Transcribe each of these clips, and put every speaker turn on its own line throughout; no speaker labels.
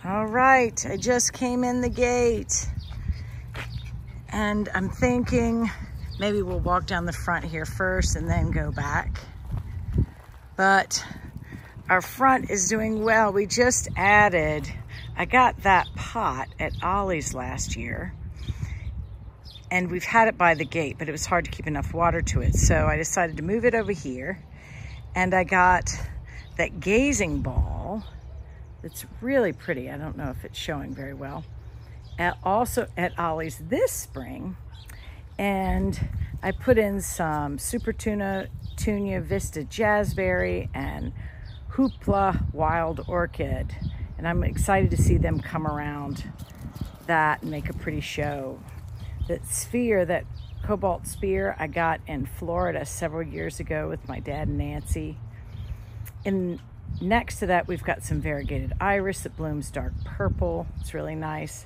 All right, I just came in the gate and I'm thinking maybe we'll walk down the front here first and then go back. But our front is doing well. We just added, I got that pot at Ollie's last year and we've had it by the gate, but it was hard to keep enough water to it. So I decided to move it over here, and I got that gazing ball. It's really pretty. I don't know if it's showing very well. Also at Ollie's this spring, and I put in some Supertunia Vista Jazzberry and Hoopla Wild Orchid, and I'm excited to see them come around that and make a pretty show. That sphere, that cobalt spear, I got in Florida several years ago with my dad and Nancy. And next to that, we've got some variegated iris that blooms dark purple. It's really nice.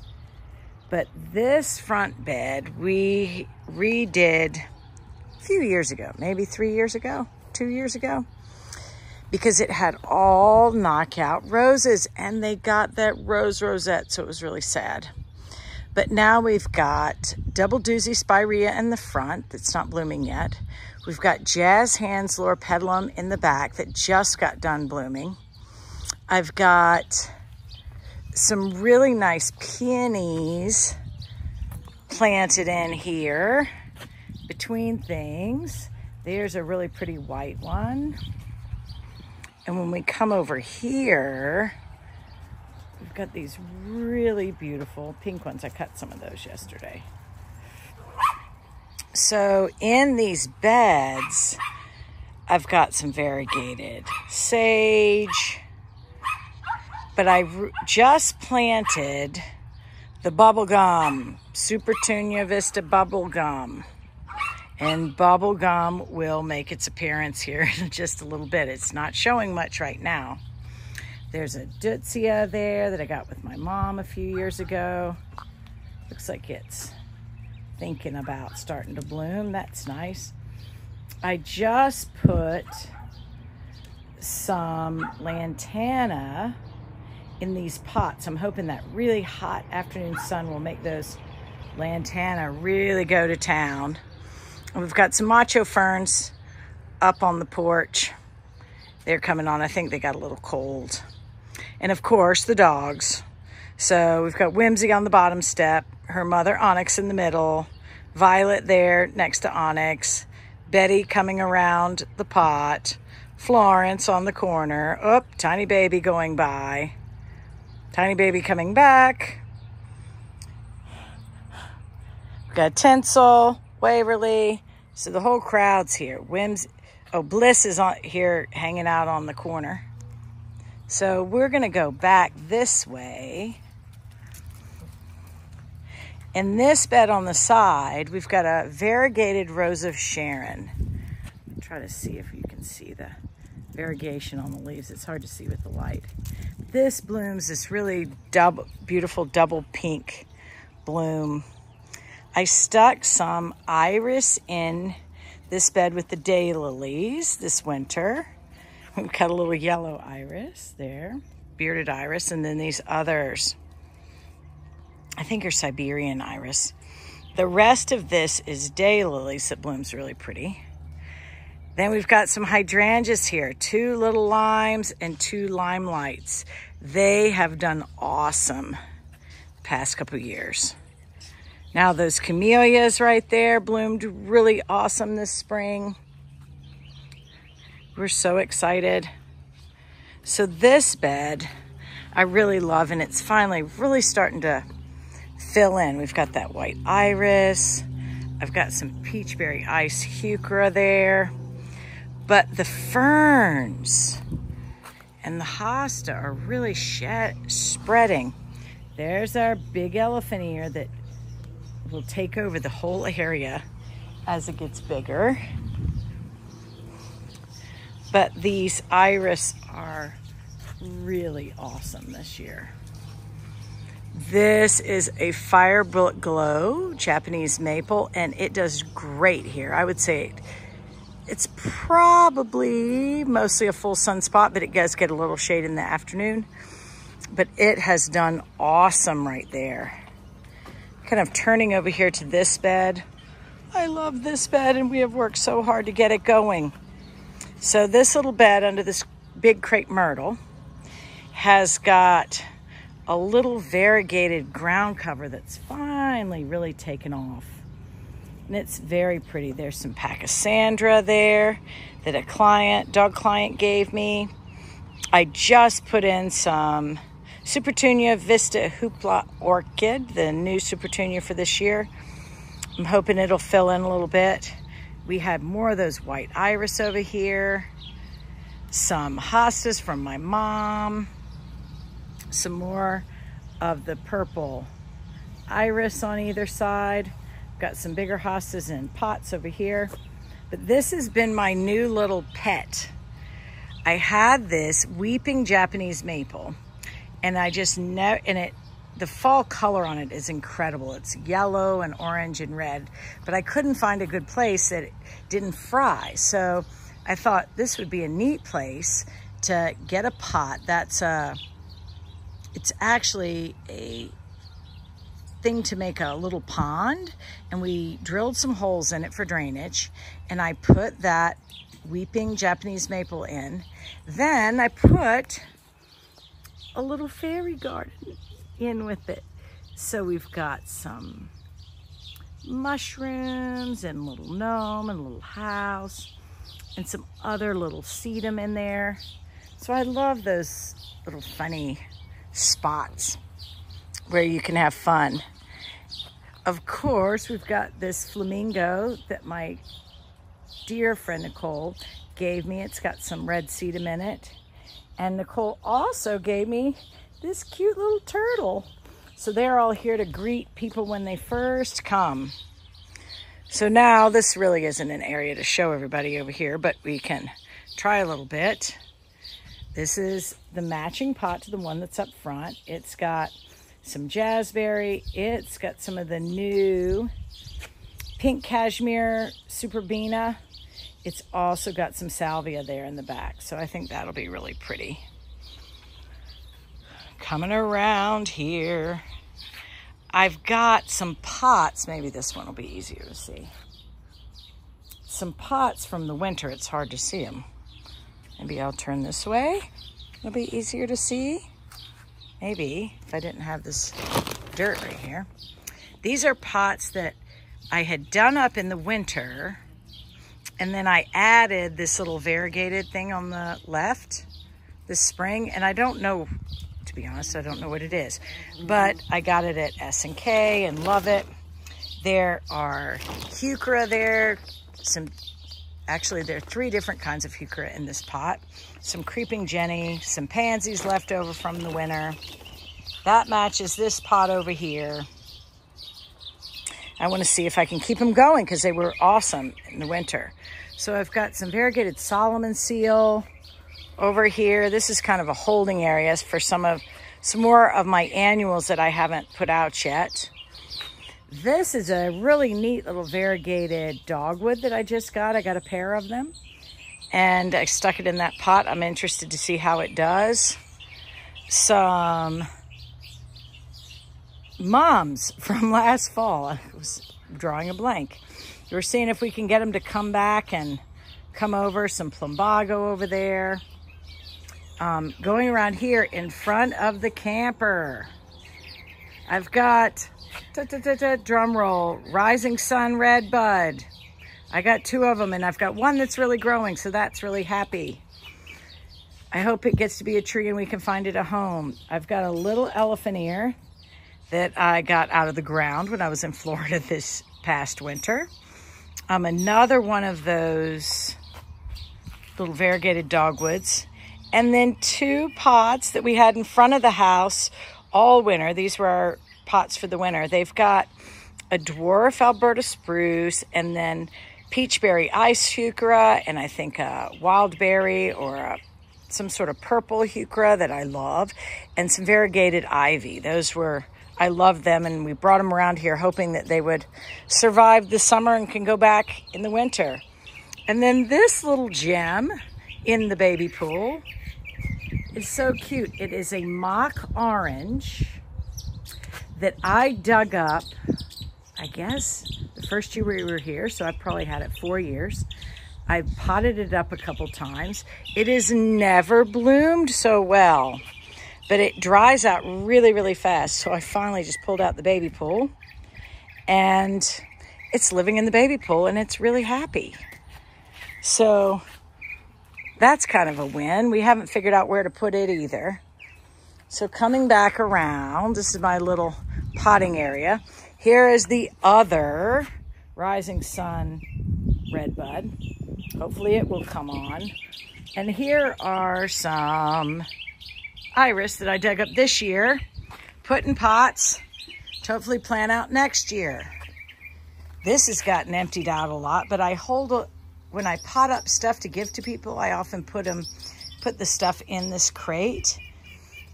But this front bed we redid a few years ago, maybe 3 years ago, 2 years ago, because it had all knockout roses and they got that rose rosette, so it was really sad. But now we've got double doozy spirea in the front that's not blooming yet. We've got Jazz Hands Loropetalum in the back that just got done blooming. I've got some really nice peonies planted in here between things. There's a really pretty white one. And when we come over here, we've got these really beautiful pink ones. I cut some of those yesterday. So in these beds, I've got some variegated sage, but I just planted the bubblegum, Supertunia Vista bubblegum. And bubblegum will make its appearance here in just a little bit. It's not showing much right now. There's a Deutzia there that I got with my mom a few years ago. Looks like it's thinking about starting to bloom. That's nice. I just put some lantana in these pots. I'm hoping that really hot afternoon sun will make those lantana really go to town. And we've got some macho ferns up on the porch. They're coming on. I think they got a little cold. And of course, the dogs. So we've got Whimsy on the bottom step, her mother Onyx in the middle, Violet there next to Onyx, Betty coming around the pot, Florence on the corner. Oh, Tiny Baby going by. Tiny Baby coming back. We've got Tinsel, Waverly. So the whole crowd's here. Whimsy. Oh, Bliss is on here hanging out on the corner. So we're gonna go back this way. In this bed on the side, we've got a variegated Rose of Sharon. I'll try to see if you can see the variegation on the leaves. It's hard to see with the light. This blooms this really beautiful double pink bloom. I stuck some iris in this bed with the daylilies this winter. We've got a little yellow iris there, bearded iris, and then these others, I think are Siberian iris. The rest of this is daylilies that blooms really pretty. Then we've got some hydrangeas here, 2 little limes and 2 limelights. They have done awesome the past couple years. Now those camellias right there bloomed really awesome this spring. We're so excited. So this bed I really love, and it's finally really starting to fill in. We've got that white iris. I've got some peachberry ice heuchera there. But the ferns and the hosta are really spreading. There's our big elephant ear that will take over the whole area as it gets bigger. But these iris are really awesome this year. This is a Fire Bullet Glow Japanese maple, and it does great here. I would say it's probably mostly a full sun spot, but it does get a little shade in the afternoon. but it has done awesome right there. Kind of turning over here to this bed. I love this bed, and we have worked so hard to get it going. So this little bed under this big crepe myrtle has got a little variegated ground cover that's finally really taken off. And it's very pretty. There's some Pachysandra there that a dog client gave me. I just put in some Supertunia Vista Hoopla Orchid, the new Supertunia for this year. I'm hoping it'll fill in a little bit. We had more of those white iris over here. Some hostas from my mom. Some more of the purple iris on either side. Got some bigger hostas in pots over here. But this has been my new little pet. I had this weeping Japanese maple, and I just know, the fall color on it is incredible. It's yellow and orange and red, but I couldn't find a good place that it didn't fry. So I thought this would be a neat place to get a pot. It's actually a thing to make a little pond, and we drilled some holes in it for drainage, and I put that weeping Japanese maple in. Then I put a little fairy garden in with it. So we've got some mushrooms and a little gnome and a little house and some other little sedum in there. So I love those little funny spots where you can have fun. Of course, we've got this flamingo that my dear friend Nicole gave me. It's got some red sedum in it. And Nicole also gave me this cute little turtle. So they're all here to greet people when they first come. So now this really isn't an area to show everybody over here, but we can try a little bit. This is the matching pot to the one that's up front. It's got some jazzberry. It's got some of the new pink cashmere Superbena. It's also got some salvia there in the back. So I think that'll be really pretty. Coming around here, I've got some pots. Maybe this one will be easier to see. Some pots from the winter. It's hard to see them. Maybe I'll turn this way. It'll be easier to see. Maybe if I didn't have this dirt right here. These are pots that I had done up in the winter, and then I added this little variegated thing on the left this spring, and I don't know, to be honest, I don't know what it is, but I got it at S&K and love it. There are heuchera there, actually there are 3 different kinds of heuchera in this pot. Some creeping jenny, some pansies left over from the winter. That matches this pot over here. I want to see if I can keep them going because they were awesome in the winter. So I've got some variegated Solomon seal over here. This is kind of a holding area for some more of my annuals that I haven't put out yet. This is a really neat little variegated dogwood that I just got. I got a pair of them, and I stuck it in that pot. I'm interested to see how it does. Some mums from last fall. I was drawing a blank. We're seeing if we can get them to come back and come over. Some plumbago over there. Going around here in front of the camper, I've got, drum roll, Rising Sun Red Bud. I got 2 of them, and I've got one that's really growing, so that's really happy. I hope it gets to be a tree and we can find it a home. I've got a little elephant ear that I got out of the ground when I was in Florida this past winter. Another one of those little variegated dogwoods. And then 2 pots that we had in front of the house all winter. These were our pots for the winter. They've got a dwarf Alberta spruce, and then peachberry ice heuchera, and I think a wildberry or some sort of purple heuchera that I love, and some variegated ivy. Those were, I love them, and we brought them around here hoping that they would survive the summer and can go back in the winter. And then this little gem in the baby pool is so cute. It is a mock orange that I dug up, I guess, the first year we were here, so I probably had it 4 years. I potted it up a couple times. It has never bloomed so well, but it dries out really, really fast. So I finally just pulled out the baby pool, and it's living in the baby pool, and it's really happy. So that's kind of a win. We haven't figured out where to put it either. So coming back around, this is my little potting area. Here is the other Rising Sun redbud. Hopefully it will come on. And here are some iris that I dug up this year, put in pots to hopefully plant out next year. This has gotten emptied out a lot, but I when I pot up stuff to give to people, I often put the stuff in this crate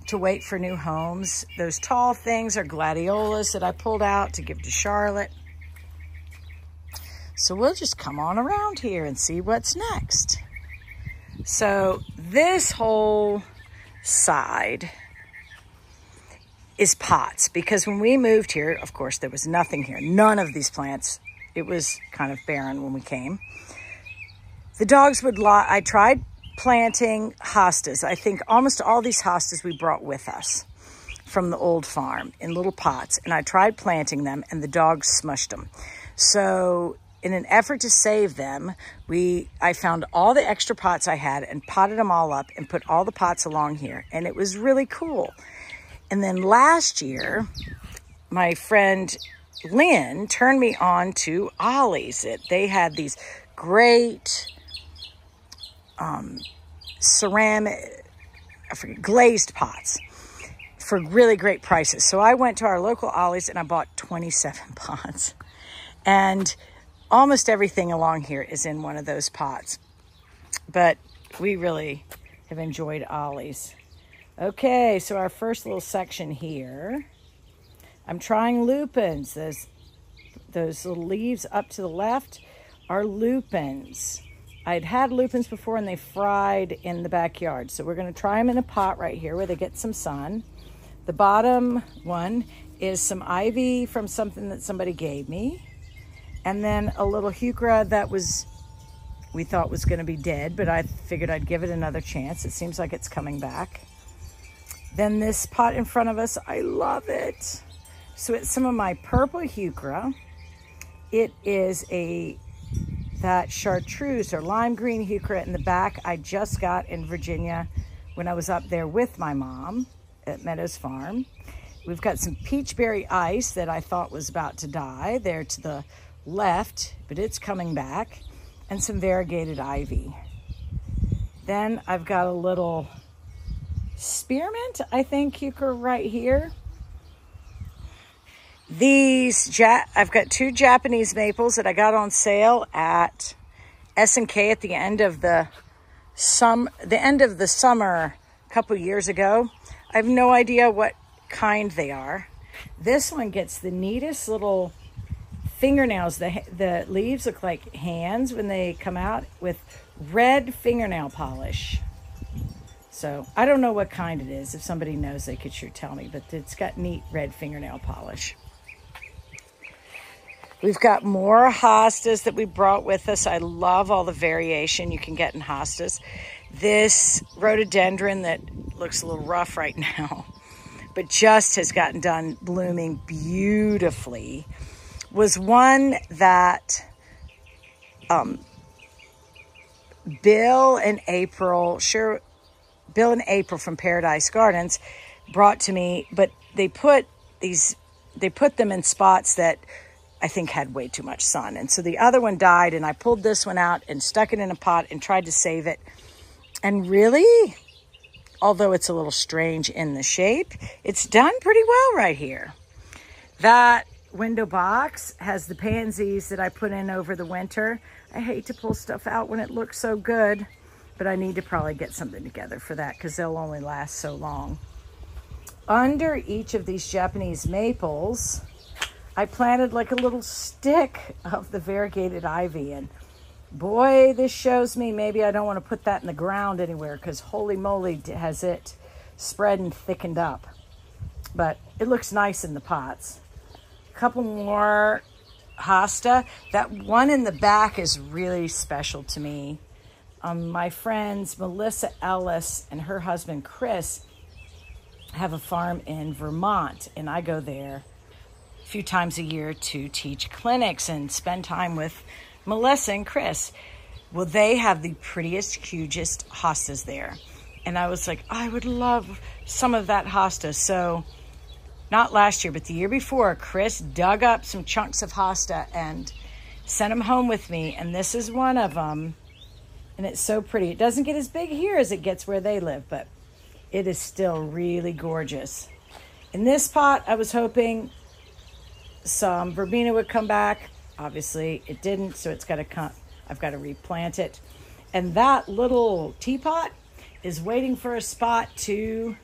to wait for new homes. Those tall things are gladiolas that I pulled out to give to Charlotte. So we'll just come on around here and see what's next. So this whole side is pots, because when we moved here, of course, there was nothing here. None of these plants. It was kind of barren when we came. The dogs would lie. I tried planting hostas. I think almost all these hostas we brought with us from the old farm in little pots, and I tried planting them, and the dogs smushed them. So in an effort to save them, I found all the extra pots I had and potted them all up and put all the pots along here, and it was really cool. And then last year, my friend Lynn turned me on to Ollie's. They had these great ceramic, glazed pots for really great prices. So I went to our local Ollie's and I bought 27 pots. And almost everything along here is in one of those pots. But we really have enjoyed Ollie's. Okay, so our first little section here, I'm trying lupins. Those little leaves up to the left are lupins. I'd had lupins before and they fried in the backyard. So we're going to try them in a pot right here where they get some sun. The bottom one is some ivy from something that somebody gave me. And then a little heuchera that we thought was going to be dead, but I figured I'd give it another chance. It seems like it's coming back. Then this pot in front of us, I love it. So it's some of my purple heuchera. It is that chartreuse or lime green heuchera in the back I just got in Virginia when I was up there with my mom at Meadows Farm. We've got some peachberry ice that I thought was about to die there to the left, but it's coming back, and some variegated ivy. Then I've got a little spearmint, I think, heuchera right here. I've got 2 Japanese maples that I got on sale at S&K at the end of the summer a couple years ago. I have no idea what kind they are. This one gets the neatest little fingernails. The leaves look like hands when they come out with red fingernail polish. So I don't know what kind it is. If somebody knows, they could sure tell me, but it's got neat red fingernail polish. We've got more hostas that we brought with us. I love all the variation you can get in hostas. This rhododendron that looks a little rough right now, but just has gotten done blooming beautifully, was one that Bill and April from Paradise Gardens brought to me, but they put them in spots that I think had way too much sun. And so the other one died, and I pulled this one out and stuck it in a pot and tried to save it. And really, although it's a little strange in the shape, it's done pretty well right here. That window box has the pansies that I put in over the winter. I hate to pull stuff out when it looks so good, but I need to probably get something together for that because they'll only last so long. Under each of these Japanese maples, I planted like a little stick of the variegated ivy, and Boy, this shows me maybe I don't want to put that in the ground anywhere, because holy moly has it spread and thickened up. But it looks nice in the pots. A couple more hosta. That one in the back is really special to me. My friends Melissa Ellis and her husband Chris have a farm in Vermont, and I go there a few times a year to teach clinics and spend time with Melissa and Chris. Well, they have the prettiest, hugest hostas there. And I was like, I would love some of that hosta. So not last year, but the year before, Chris dug up some chunks of hosta and sent them home with me. And this is one of them. And it's so pretty. It doesn't get as big here as it gets where they live, but it is still really gorgeous. In this pot, I was hoping some verbena would come back. Obviously, it didn't, so it's got to come. I've got to replant it. And that little teapot is waiting for a spot to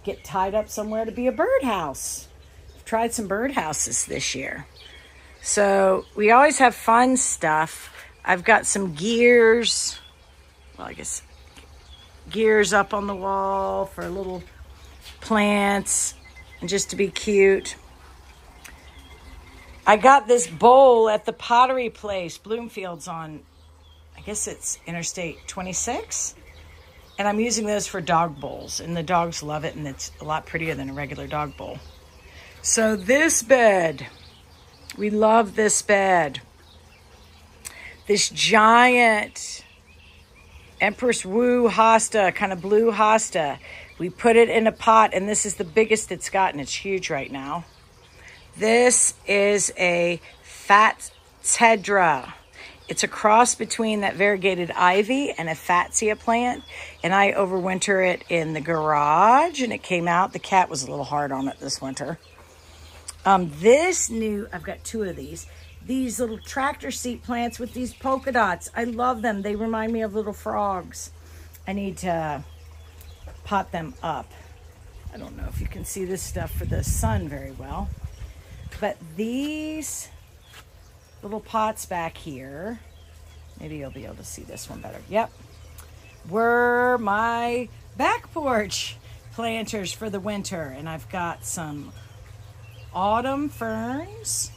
get tied up somewhere to be a birdhouse. I've tried some birdhouses this year. So we always have fun stuff. I've got some gears. Well, I guess gears up on the wall for little plants and just to be cute. I got this bowl at the pottery place, Bloomfield's on, I guess it's Interstate 26. And I'm using those for dog bowls. And the dogs love it, and it's a lot prettier than a regular dog bowl. So this bed, we love this bed. This giant Empress Wu hosta, kind of blue hosta. We put it in a pot, and this is the biggest it's gotten. It's huge right now. This is a Fat Tedra. It's a cross between that variegated ivy and a Fatsia plant. And I overwinter it in the garage, and it came out. The cat was a little hard on it this winter. I've got two of these. These little tractor seat plants with these polka dots. I love them. They remind me of little frogs. I need to pot them up. I don't know if you can see this stuff for the sun very well. But these little pots back here, maybe you'll be able to see this one better. Yep. Were my back porch planters for the winter. And I've got some autumn ferns,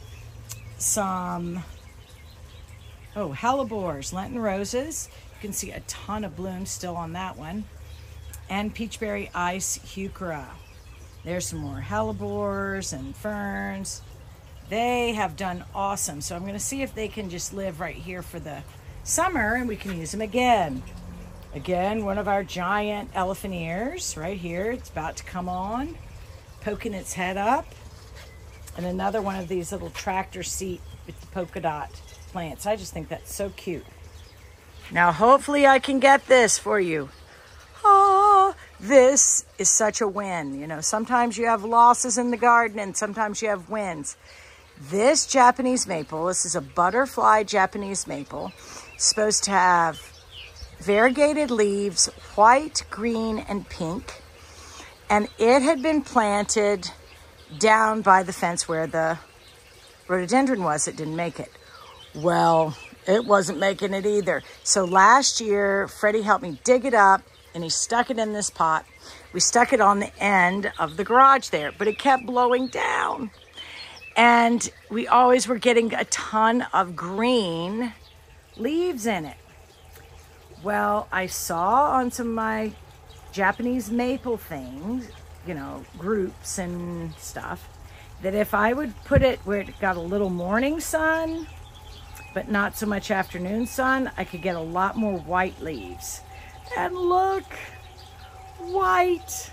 some hellebores, Lenten roses. You can see a ton of blooms still on that one. And peachberry ice heuchera. There's some more hellebores and ferns. They have done awesome. So I'm going to see if they can just live right here for the summer, and we can use them again. Again, one of our giant elephant ears right here. It's about to come on, poking its head up. And another one of these little tractor seat with the polka dot plants. I just think that's so cute. Now, hopefully I can get this for you. Oh, this is such a win. You know, sometimes you have losses in the garden and sometimes you have wins. This Japanese maple, this is a butterfly Japanese maple, supposed to have variegated leaves, white, green, and pink. And it had been planted down by the fence where the rhododendron was. It didn't make it. Well, it wasn't making it either. So last year, Freddie helped me dig it up, and he stuck it in this pot. We stuck it on the end of the garage there, but it kept blowing down. And we always were getting a ton of green leaves in it. Well, I saw on some of my Japanese maple things, you know, groups and stuff, that if I would put it where it got a little morning sun, but not so much afternoon sun, I could get a lot more white leaves. And look, white.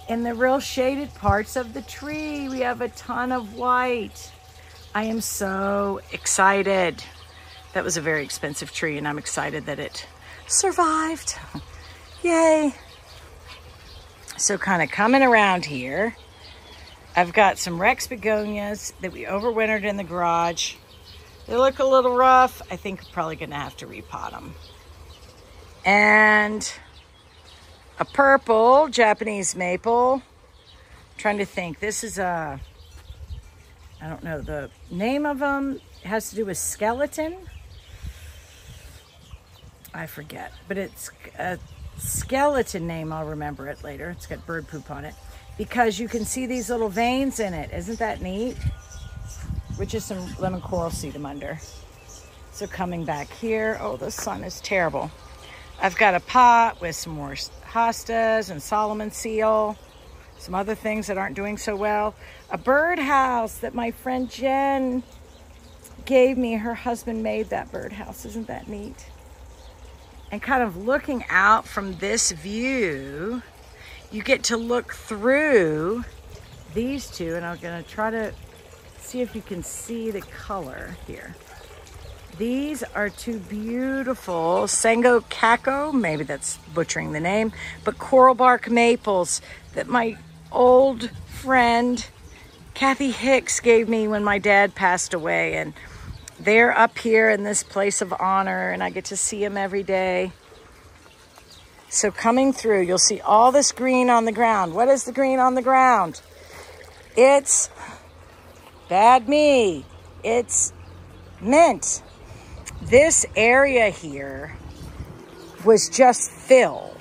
In the real shaded parts of the tree, we have a ton of white. I am so excited. That was a very expensive tree, and I'm excited that it survived. Yay. So kind of coming around here, I've got some Rex begonias that we overwintered in the garage. They look a little rough. I think I'm probably going to have to repot them. And a purple Japanese maple. I'm trying to think. This is a, I don't know the name of them. It has to do with skeleton. I forget, but it's a skeleton name. I'll remember it later. It's got bird poop on it because you can see these little veins in it. Isn't that neat? With just some lemon coral sedum under. So coming back here, oh, the sun is terrible. I've got a pot with some more hostas and Solomon seal, some other things that aren't doing so well. A birdhouse that my friend Jen gave me. Her husband made that birdhouse. Isn't that neat? And kind of looking out from this view, you get to look through these two, and I'm gonna try to see if you can see the color here. These are two beautiful Sango Kako, maybe that's butchering the name, but coral bark maples that my old friend Kathy Hicks gave me when my dad passed away. And they're up here in this place of honor, and I get to see them every day. So coming through, you'll see all this green on the ground. What is the green on the ground? It's bad me. It's mint. This area here was just fill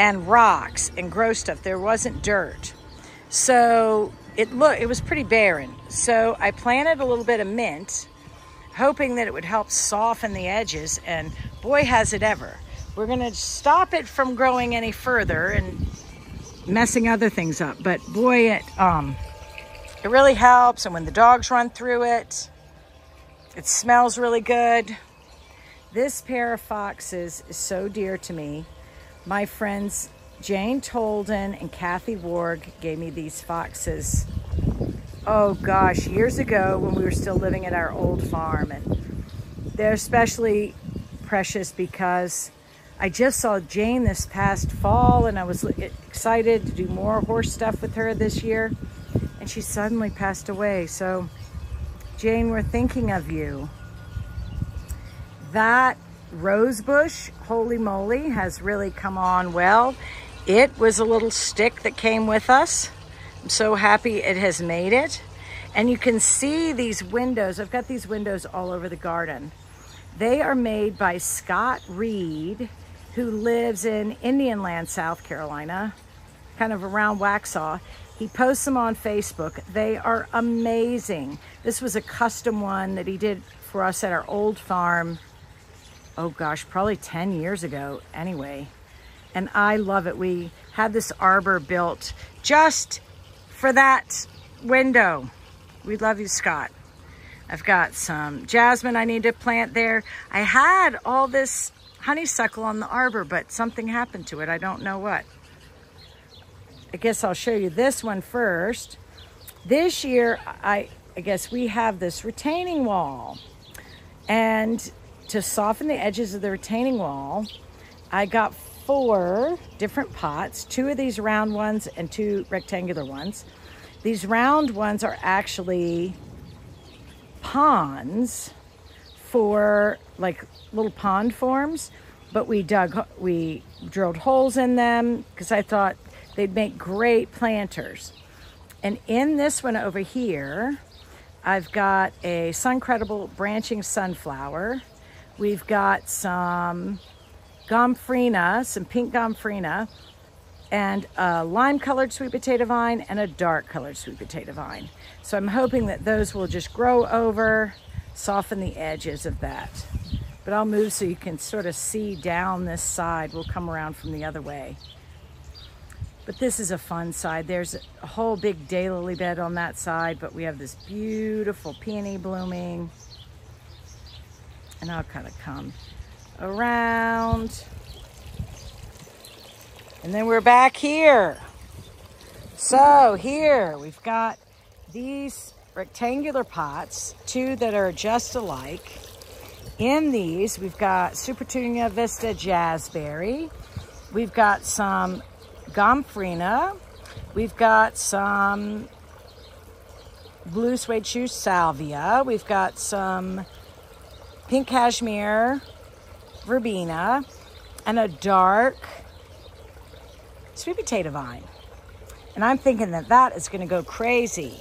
and rocks and gross stuff. There wasn't dirt. So it was pretty barren. So I planted a little bit of mint, hoping that it would help soften the edges, and boy, has it ever. We're gonna stop it from growing any further and messing other things up, but boy, it really helps. And when the dogs run through it, it smells really good. This pair of foxes is so dear to me. My friends Jane Tolden and Kathy Warg gave me these foxes, oh gosh, years ago when we were still living at our old farm. And they're especially precious because I just saw Jane this past fall, and I was excited to do more horse stuff with her this year, and she suddenly passed away. So Jane, we're thinking of you. That rose bush, holy moly, has really come on well. It was a little stick that came with us. I'm so happy it has made it. And you can see these windows. I've got these windows all over the garden. They are made by Scott Reed, who lives in Indian Land, South Carolina, kind of around Waxhaw. He posts them on Facebook. They are amazing. This was a custom one that he did for us at our old farm. Oh gosh, probably 10 years ago anyway. And I love it. We had this arbor built just for that window. We love you, Scott. I've got some jasmine I need to plant there. I had all this honeysuckle on the arbor, but something happened to it. I don't know what. I guess I'll show you this one first. This year, I guess we have this retaining wall. And to soften the edges of the retaining wall, I got 4 different pots, 2 of these round ones and 2 rectangular ones. These round ones are actually ponds for like little pond forms, but we drilled holes in them because I thought they'd make great planters. And in this one over here, I've got a Suncredible branching sunflower. We've got some gomphrena, some pink gomphrena, and a lime-colored sweet potato vine and a dark-colored sweet potato vine. So I'm hoping that those will just grow over, soften the edges of that. But I'll move so you can sort of see down this side. We'll come around from the other way. But this is a fun side. There's a whole big daylily bed on that side, but we have this beautiful peony blooming. And I'll kind of come around. And then we're back here. So here we've got these rectangular pots, 2 that are just alike. In these, we've got Supertunia Vista Jazzberry. We've got some gomphrena. We've got some blue suede shoe salvia. We've got some pink cashmere verbena and a dark sweet potato vine. And I'm thinking that that is going to go crazy.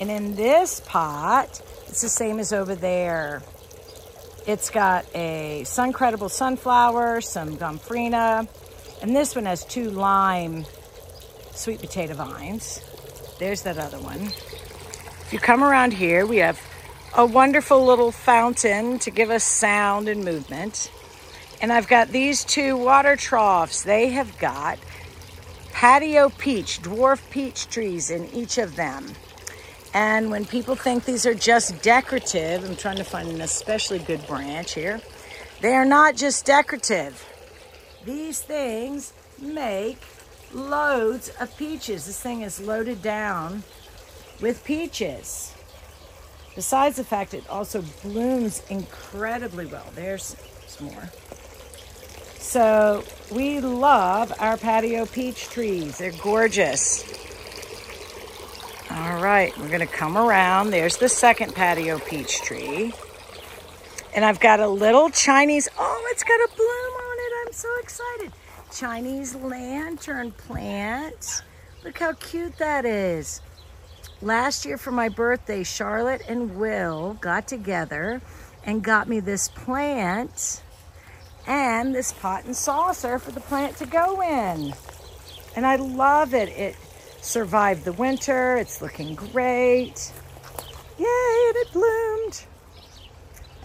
And in this pot, it's the same as over there. It's got a Suncredible sunflower, some gomphrena, and this one has 2 lime sweet potato vines. There's that other one. If you come around here, we have a wonderful little fountain to give us sound and movement. And I've got these 2 water troughs. They have got patio peach, dwarf peach trees in each of them. And when people think these are just decorative, I'm trying to find an especially good branch here. They are not just decorative. These things make loads of peaches. This thing is loaded down with peaches. Besides the fact it also blooms incredibly well. There's some more. So we love our patio peach trees. They're gorgeous. All right, we're gonna come around. There's the second patio peach tree. And I've got a little Chinese, oh, it's got a bloom on it. I'm so excited. Chinese lantern plant. Look how cute that is. Last year for my birthday, Charlotte and Will got together and got me this plant and this pot and saucer for the plant to go in. And I love it. It survived the winter. It's looking great. Yay, and it bloomed.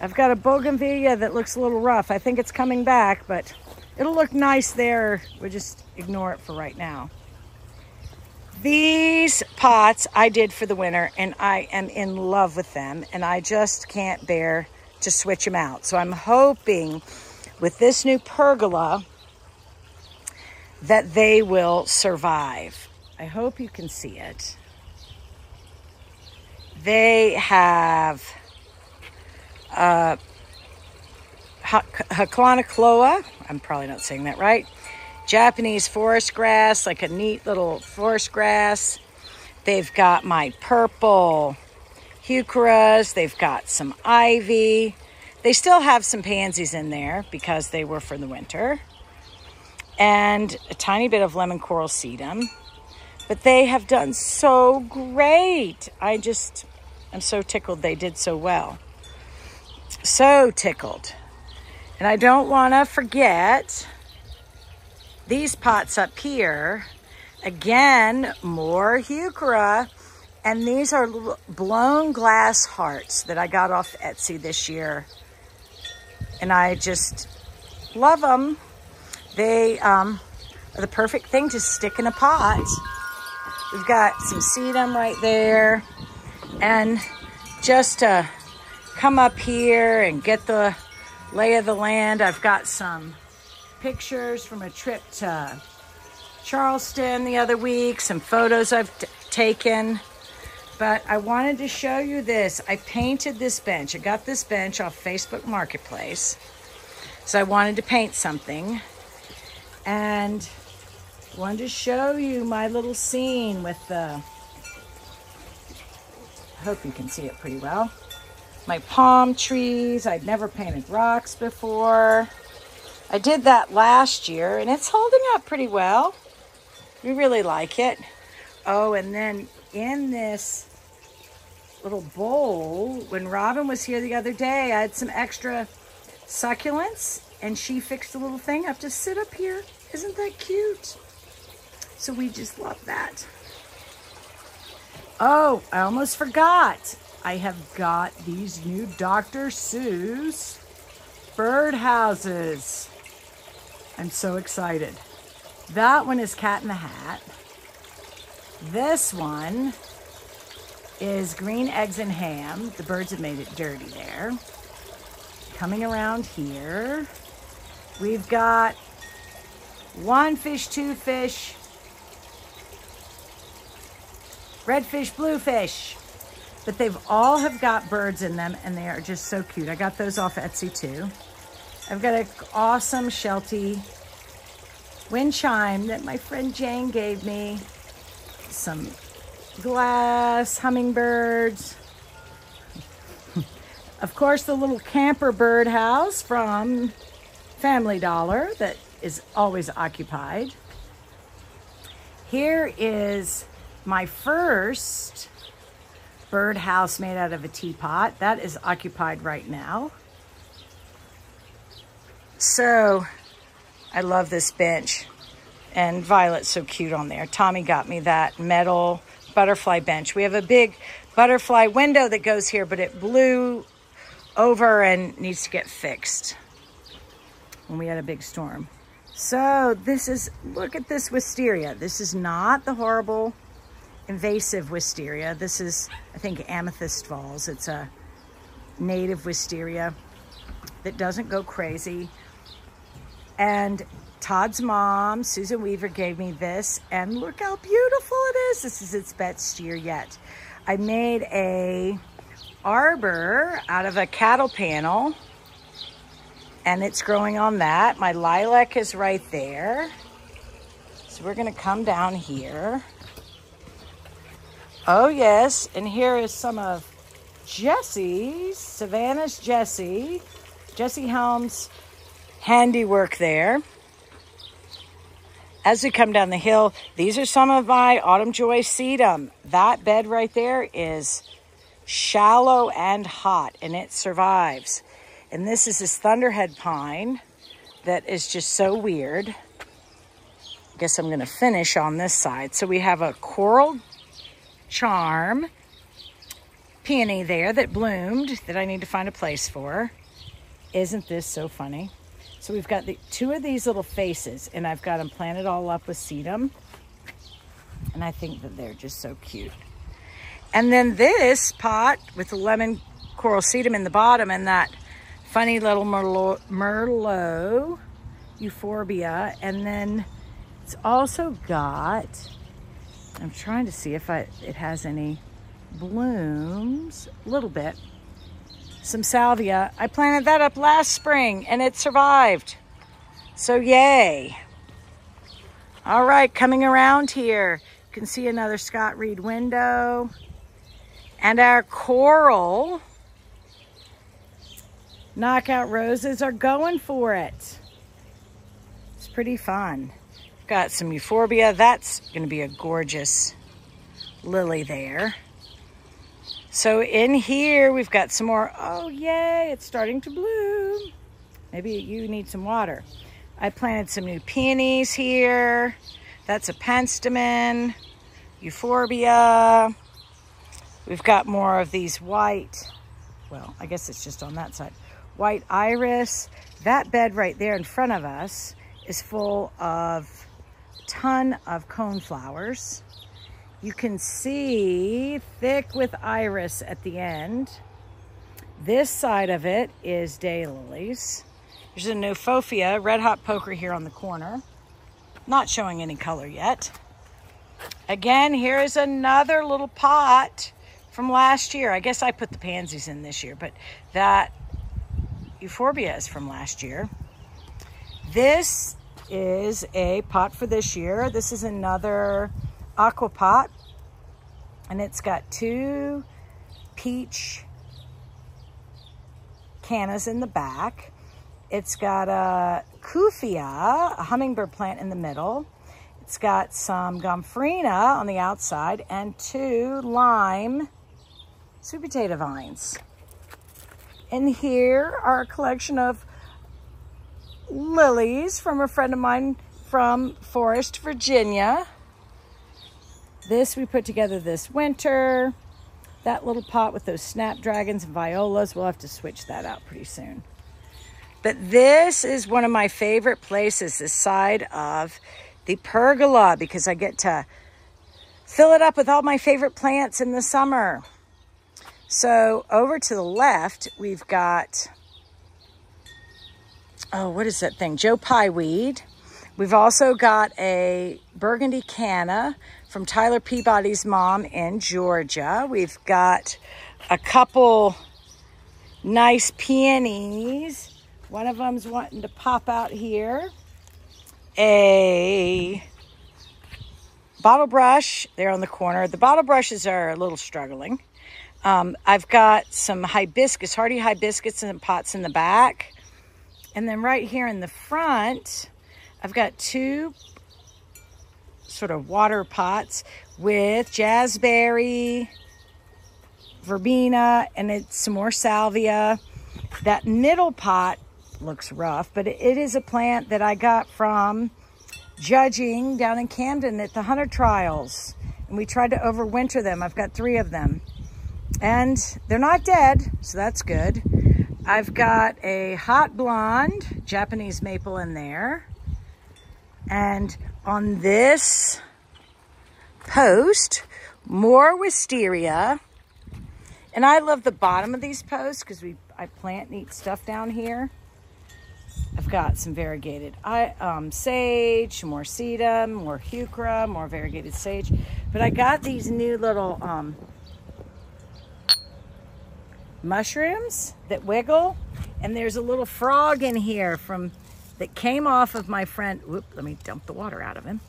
I've got a bougainvillea that looks a little rough. I think it's coming back, but it'll look nice there. We'll just ignore it for right now. These pots I did for the winter, and I am in love with them, and I just can't bear to switch them out. So I'm hoping with this new pergola that they will survive. I hope you can see it. They have Haclanacloa, I'm probably not saying that right, Japanese forest grass, like a neat little forest grass. They've got my purple heucheras. They've got some ivy. They still have some pansies in there because they were for the winter. And a tiny bit of lemon coral sedum. But they have done so great. I'm so tickled they did so well. So tickled. And I don't want to forget these pots up here. Again, more heuchera. And these are blown glass hearts that I got off Etsy this year. And I just love them. They are the perfect thing to stick in a pot. We've got some sedum right there. And just to come up here and get the lay of the land, I've got some pictures from a trip to Charleston the other week, some photos I've taken. But I wanted to show you this. I painted this bench. I got this bench off Facebook Marketplace. So I wanted to paint something. And wanted to show you my little scene with the, I hope you can see it pretty well. My palm trees. I'd never painted rocks before. I did that last year and it's holding up pretty well. We really like it. Oh, and then in this little bowl, when Robin was here the other day, I had some extra succulents and she fixed a little thing up to sit up here. Isn't that cute? So we just love that. Oh, I almost forgot. I have got these new Dr. Seuss birdhouses. I'm so excited. That one is Cat in the Hat. This one is Green Eggs and Ham. The birds have made it dirty there. Coming around here, we've got one fish, two fish, red fish, blue fish. But they've all have got birds in them and they are just so cute. I got those off Etsy too. I've got an awesome Sheltie wind chime that my friend Jane gave me. Some glass hummingbirds. Of course, the little camper birdhouse from Family Dollar that is always occupied. Here is my first birdhouse made out of a teapot. That is occupied right now. So I love this bench. And Violet's so cute on there. Tommy got me that metal butterfly bench. We have a big butterfly window that goes here, but it blew over and needs to get fixed when we had a big storm. So this is, look at this wisteria. This is not the horrible invasive wisteria. This is, I think, amethyst falls. It's a native wisteria that doesn't go crazy. And Todd's mom, Susan Weaver, gave me this, and look how beautiful it is. This is its best year yet. I made a arbor out of a cattle panel, and it's growing on that. My lilac is right there. So we're gonna come down here. Oh yes, and here is some of Jesse's, Savannah's Jesse Helms' handiwork there. As we come down the hill, these are some of my Autumn Joy sedum. That bed right there is shallow and hot, and it survives. And this is this thunderhead pine that is just so weird. I guess I'm gonna finish on this side. So we have a coral charm peony there that bloomed that I need to find a place for. Isn't this so funny? So we've got two of these little faces, and I've got them planted all up with sedum. And I think that they're just so cute. And then this pot with the lemon coral sedum in the bottom and that funny little Merlot euphorbia. And then it's also got, I'm trying to see if it has any blooms, a little bit. Some salvia. I planted that up last spring and it survived. So yay. All right, coming around here, you can see another Scott Reed window. And our coral knockout roses are going for it. It's pretty fun. Got some euphorbia. That's gonna be a gorgeous lily there. So in here, we've got some more. Oh, yay, it's starting to bloom. Maybe you need some water. I planted some new peonies here. That's a penstemon, euphorbia. We've got more of these white, well, I guess it's just on that side. White iris. That bed right there in front of us is full of a ton of coneflowers. You can see thick with iris at the end. This side of it is daylilies. There's a Nophophia, red hot poker here on the corner. Not showing any color yet. Again, here is another little pot from last year. I guess I put the pansies in this year, but that euphorbia is from last year. This is a pot for this year. This is another aqua pot, and it's got two peach cannas in the back. It's got a Kufia, a hummingbird plant in the middle. It's got some gomphrena on the outside and two lime sweet potato vines. And here are a collection of lilies from a friend of mine from Forest, Virginia. This we put together this winter. That little pot with those snapdragons and violas, we'll have to switch that out pretty soon. But this is one of my favorite places, this side of the pergola, because I get to fill it up with all my favorite plants in the summer. So over to the left, we've got, oh, what is that thing? Joe Pye weed. We've also got a burgundy canna from Tyler Peabody's mom in Georgia. We've got a couple nice peonies. One of them's wanting to pop out here. A bottle brush there on the corner. The bottle brushes are a little struggling. I've got some hibiscus, hardy hibiscus in pots in the back. And then right here in the front, I've got two sort of water pots with jazzberry, verbena, and it's some more salvia. That middle pot looks rough, but it is a plant that I got from judging down in Camden at the hunter trials. And we tried to overwinter them. I've got 3 of them. And they're not dead, so that's good. I've got a hot blonde Japanese maple in there. And on this post, more wisteria. And I love the bottom of these posts because I plant neat stuff down here. I've got some variegated sage, more sedum, more heuchera, more variegated sage. But I got these new little mushrooms that wiggle. And there's a little frog in here that came off of my friend. Whoop, let me dump the water out of him.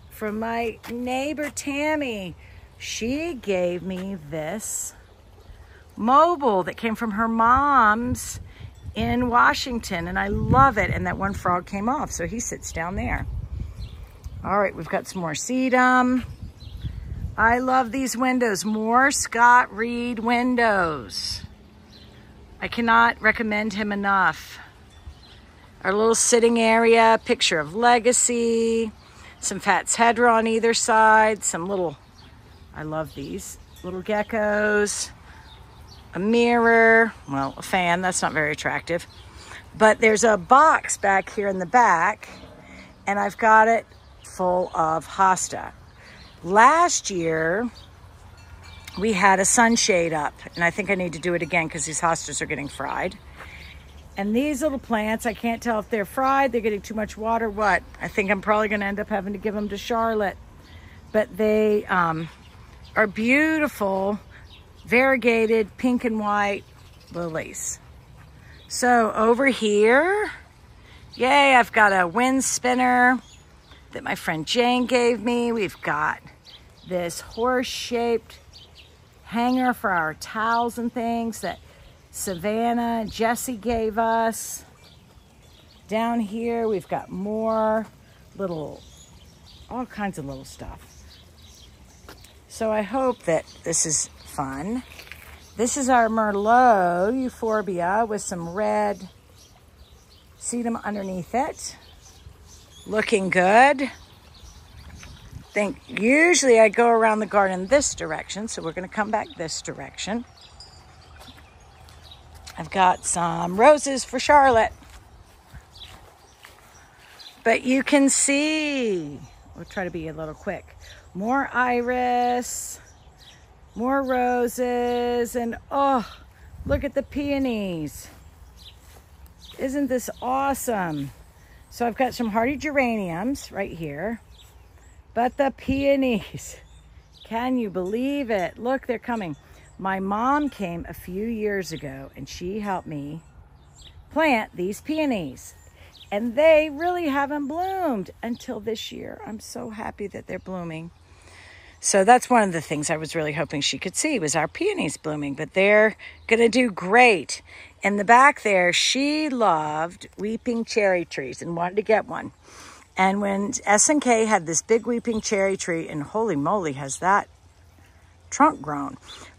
From my neighbor, Tammy. She gave me this mobile that came from her mom's in Washington, and I love it. And that one frog came off, so he sits down there. All right, we've got some more sedum. I love these windows. More Scott Reed windows. I cannot recommend him enough. Our little sitting area, picture of legacy, some Fats Hedra on either side, some little, I love these, little geckos. A mirror, well, a fan, that's not very attractive. But there's a box back here in the back, and I've got it full of hosta. Last year, we had a sunshade up, and I think I need to do it again because these hostas are getting fried. And these little plants, I can't tell if they're fried, they're getting too much water, what. I think I'm probably gonna end up having to give them to Charlotte. But they are beautiful, variegated pink and white lilies. So over here, yay, I've got a wind spinner that my friend Jane gave me. We've got this horse-shaped hanger for our towels and things that Savannah and Jesse gave us. Down here, we've got more all kinds of little stuff. So I hope that this is fun. This is our Merlot euphorbia with some red sedum underneath it. Looking good. Usually I go around the garden this direction, so we're going to come back this direction. I've got some roses for Charlotte. But you can see, we'll try to be a little quick. More iris. More roses, and oh, look at the peonies. Isn't this awesome? So I've got some hardy geraniums right here, but the peonies, can you believe it? Look, they're coming. My mom came a few years ago and she helped me plant these peonies, and they really haven't bloomed until this year. I'm so happy that they're blooming. So that's one of the things I was really hoping she could see was our peonies blooming, but they're gonna do great. In the back there, she loved weeping cherry trees and wanted to get one. And when S&K had this big weeping cherry tree, and holy moly, has that trunk grown.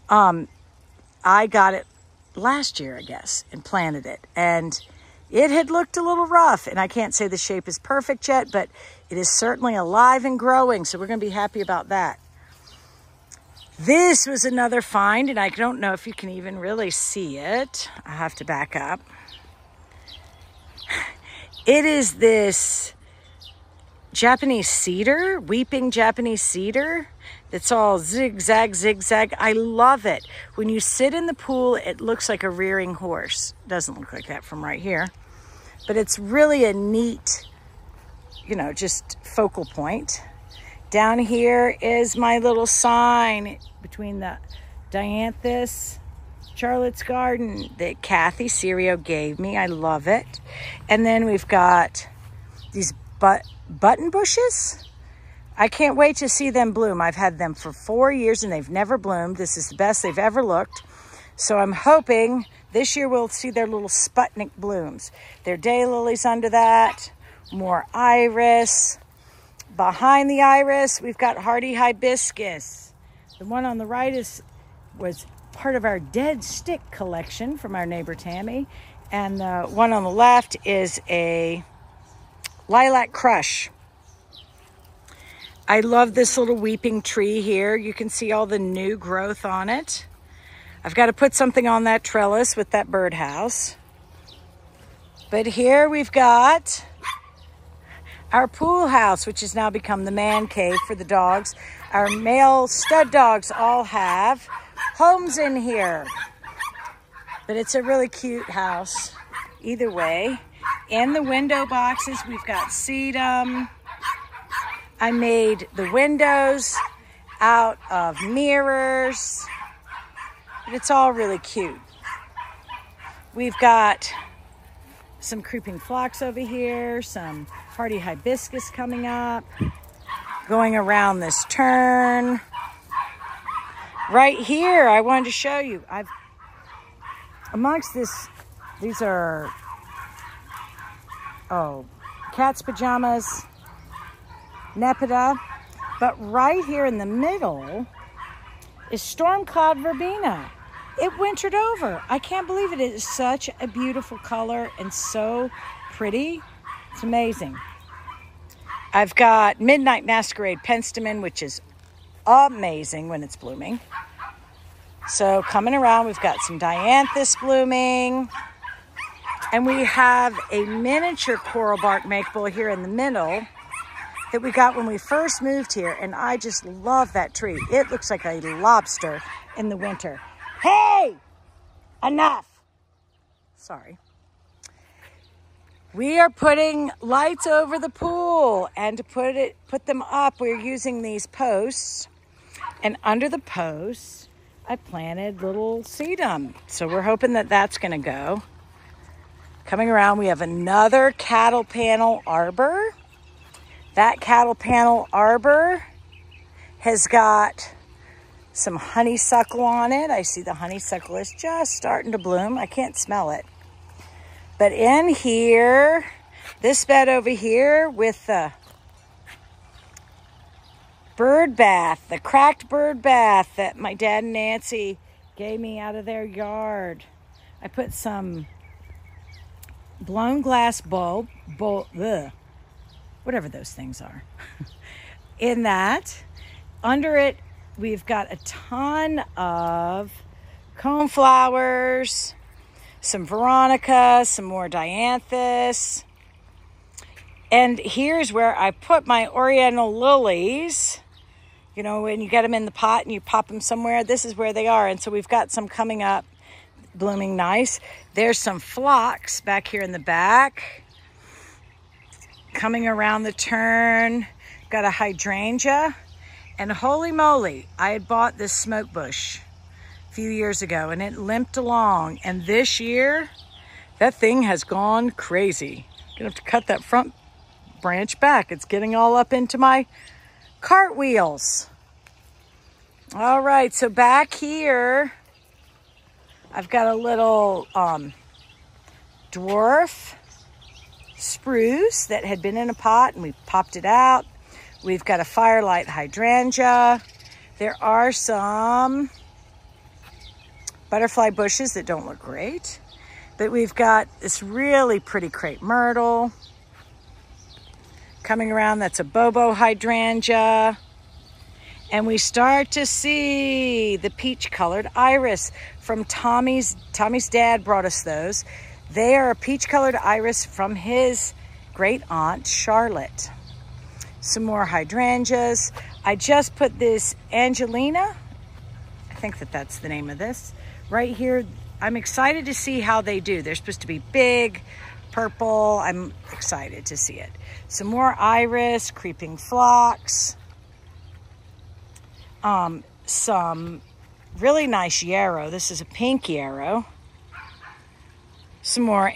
I got it last year, I guess, and planted it. And it had looked a little rough, and I can't say the shape is perfect yet, but it is certainly alive and growing, so we're gonna be happy about that. This was another find, and I don't know if you can even really see it. I have to back up. It is this Japanese cedar, weeping Japanese cedar, that's all zigzag, zigzag. I love it. When you sit in the pool, it looks like a rearing horse. Doesn't look like that from right here, but it's really a neat, just focal point. Down here is my little sign between the Dianthus, Charlotte's Garden, that Kathy Serio gave me. I love it. And then we've got these button bushes. I can't wait to see them bloom. I've had them for 4 years and they've never bloomed. This is the best they've ever looked. So I'm hoping this year we'll see their little Sputnik blooms. There are daylilies under that, more iris. Behind the iris, we've got hardy hibiscus. The one on the right was part of our dead stick collection from our neighbor Tammy. And the one on the left is a lilac crush. I love this little weeping tree here. You can see all the new growth on it. I've got to put something on that trellis with that birdhouse. But here we've got our pool house, which has now become the man cave for the dogs. Our male stud dogs all have homes in here. But it's a really cute house either way. In the window boxes, we've got sedum. I made the windows out of mirrors. But it's all really cute. We've got some creeping phlox over here, some hardy hibiscus coming up, going around this turn. Right here, I wanted to show you, amongst this, these are, cat's pajamas, Nepeta, but right here in the middle is storm cloud verbena. It wintered over. I can't believe it. It is such a beautiful color and so pretty. It's amazing. I've got midnight masquerade penstemon, which is amazing when it's blooming. So coming around, we've got some dianthus blooming. And we have a miniature coral bark makeable here in the middle that we got when we first moved here. And I just love that tree. It looks like a lobster in the winter. Hey, enough. Sorry. We are putting lights over the pool, and to put them up, we're using these posts. And under the posts, I planted little sedum. So we're hoping that that's going to go. Coming around, we have another cattle panel arbor. That cattle panel arbor has got some honeysuckle on it. I see the honeysuckle is just starting to bloom. I can't smell it. But in here, this bed over here with the bird bath, the cracked bird bath that my dad and Nancy gave me out of their yard. I put some blown glass bulb, whatever those things are, in that. Under it, we've got a ton of coneflowers, some veronica, some more dianthus. And here's where I put my oriental lilies. You know, when you get them in the pot and you pop them somewhere, this is where they are. And so we've got some coming up, blooming nice. There's some phlox back here in the back. Coming around the turn, got a hydrangea. And holy moly, I had bought this smoke bush a few years ago and it limped along. And this year, that thing has gone crazy. I'm gonna have to cut that front branch back. It's getting all up into my cartwheels. All right, so back here, I've got a little dwarf spruce that had been in a pot and we popped it out. We've got a firelight hydrangea. There are some butterfly bushes that don't look great, but we've got this really pretty crepe myrtle. Coming around, that's a bobo hydrangea. And we start to see the peach colored iris from Tommy's dad brought us those. They are a peach colored iris from his great aunt, Charlotte. Some more hydrangeas. I just put this Angelina, I think that's the name of this, right here. I'm excited to see how they do. They're supposed to be big, purple. I'm excited to see it. Some more iris, creeping phlox. Some really nice yarrow. This is a pink yarrow. Some more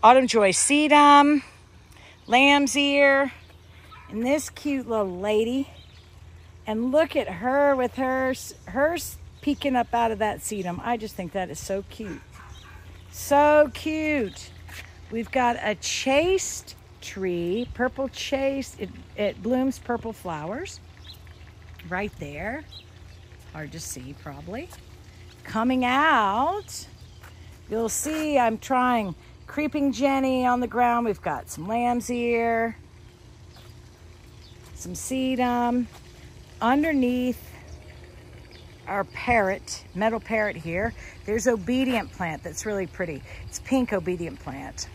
autumn joy sedum, lamb's ear, and this cute little lady. And look at her with hers peeking up out of that sedum. I just think that is so cute. So cute. We've got a chaste tree, purple chaste. It blooms purple flowers right there. Hard to see probably. Coming out, You'll see I'm trying Creeping Jenny on the ground. We've got some lamb's ear, some sedum. Underneath our parrot, metal parrot here, there's obedient plant that's really pretty. It's pink obedient plant.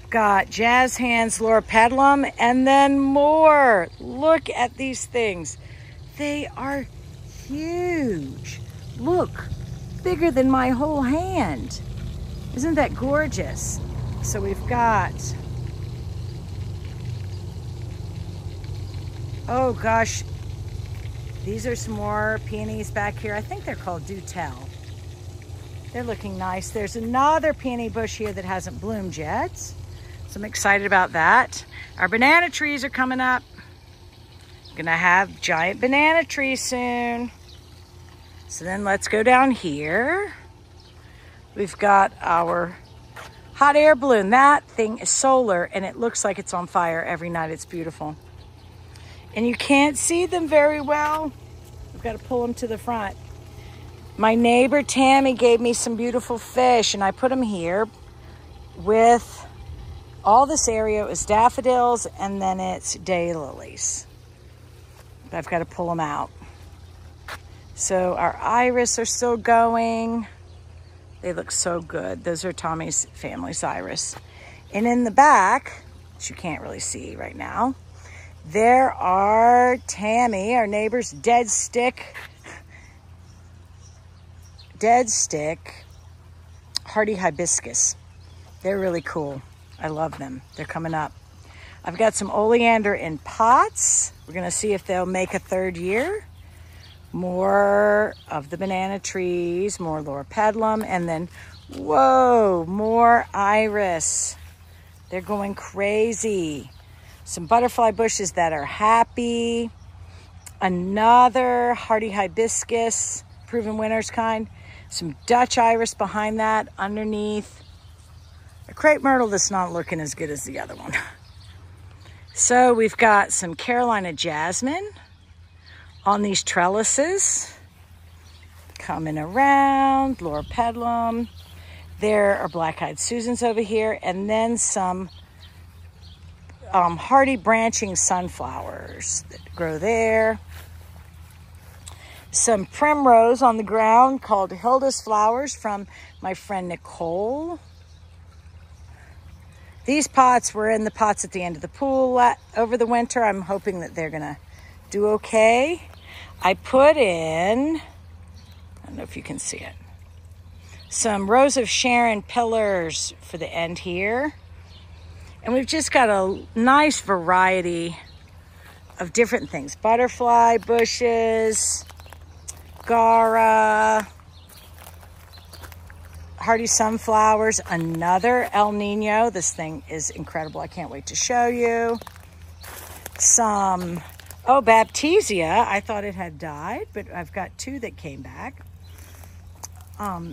Got jazz hands, loropetalum, and then more. Look at these things. They are huge. Look, bigger than my whole hand. Isn't that gorgeous? So we've got, oh gosh, these are some more peonies back here. I think they're called Do Tell. They're looking nice. There's another peony bush here that hasn't bloomed yet. So I'm excited about that. Our banana trees are coming up. Gonna have giant banana trees soon. So then let's go down here. We've got our hot air balloon. That thing is solar and it looks like it's on fire every night. It's beautiful. And you can't see them very well. We've got to pull them to the front. My neighbor Tammy gave me some beautiful fish and I put them here with all this area. It was daffodils and then it's daylilies. But I've got to pull them out. So our iris are still going. They look so good. Those are Tommy's family's iris. And in the back, which you can't really see right now, there are Tammy, our neighbor's dead stick hardy hibiscus. They're really cool. I love them. They're coming up. I've got some oleander in pots. We're gonna see if they'll make a third year. More of the banana trees, more loropetalum, and then, whoa, more iris. They're going crazy. Some butterfly bushes that are happy. Another hardy hibiscus, proven winners kind. Some Dutch iris behind that, underneath. A crepe myrtle that's not looking as good as the other one. So we've got some Carolina jasmine on these trellises. Coming around, loropetalum. There are black-eyed Susans over here, and then some hardy branching sunflowers that grow there. Some primrose on the ground called Hilda's flowers from my friend Nicole. These pots were in the pots at the end of the pool over the winter. I'm hoping that they're gonna do okay. I put in, I don't know if you can see it, some Rose of Sharon pillars for the end here. And we've just got a nice variety of different things. Butterfly bushes, Gara, hardy sunflowers, another El Nino. This thing is incredible. I can't wait to show you. Some, oh, Baptisia. I thought it had died, but I've got two that came back.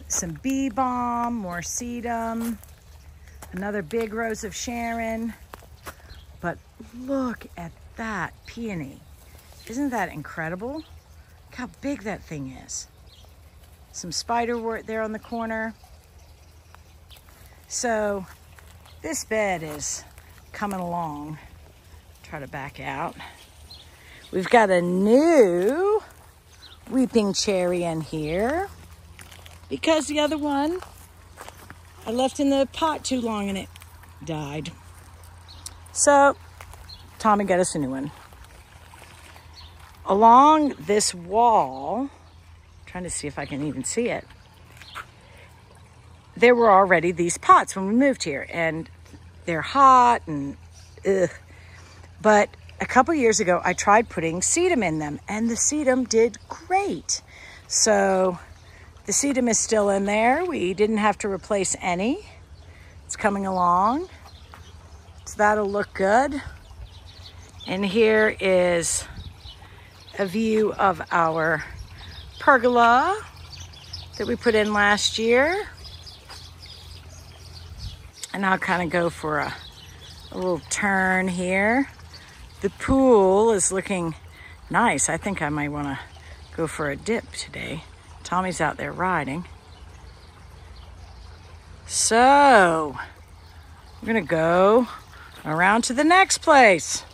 Some bee balm, more sedum, another big Rose of Sharon. But look at that peony. Isn't that incredible? Look how big that thing is. Some spiderwort there on the corner. So this bed is coming along. Try to back out. We've got a new weeping cherry in here because the other one I left in the pot too long and it died. So Tommy got us a new one. Along this wall, trying to see if I can even see it, there were already these pots when we moved here, and they're hot and ugh. But a couple years ago, I tried putting sedum in them, and the sedum did great. So the sedum is still in there. We didn't have to replace any. It's coming along. So that'll look good. And here is a view of our pergola that we put in last year. And I'll kind of go for a little turn here. The pool is looking nice. I think I might want to go for a dip today. Tommy's out there riding. So, we're gonna go around to the next place.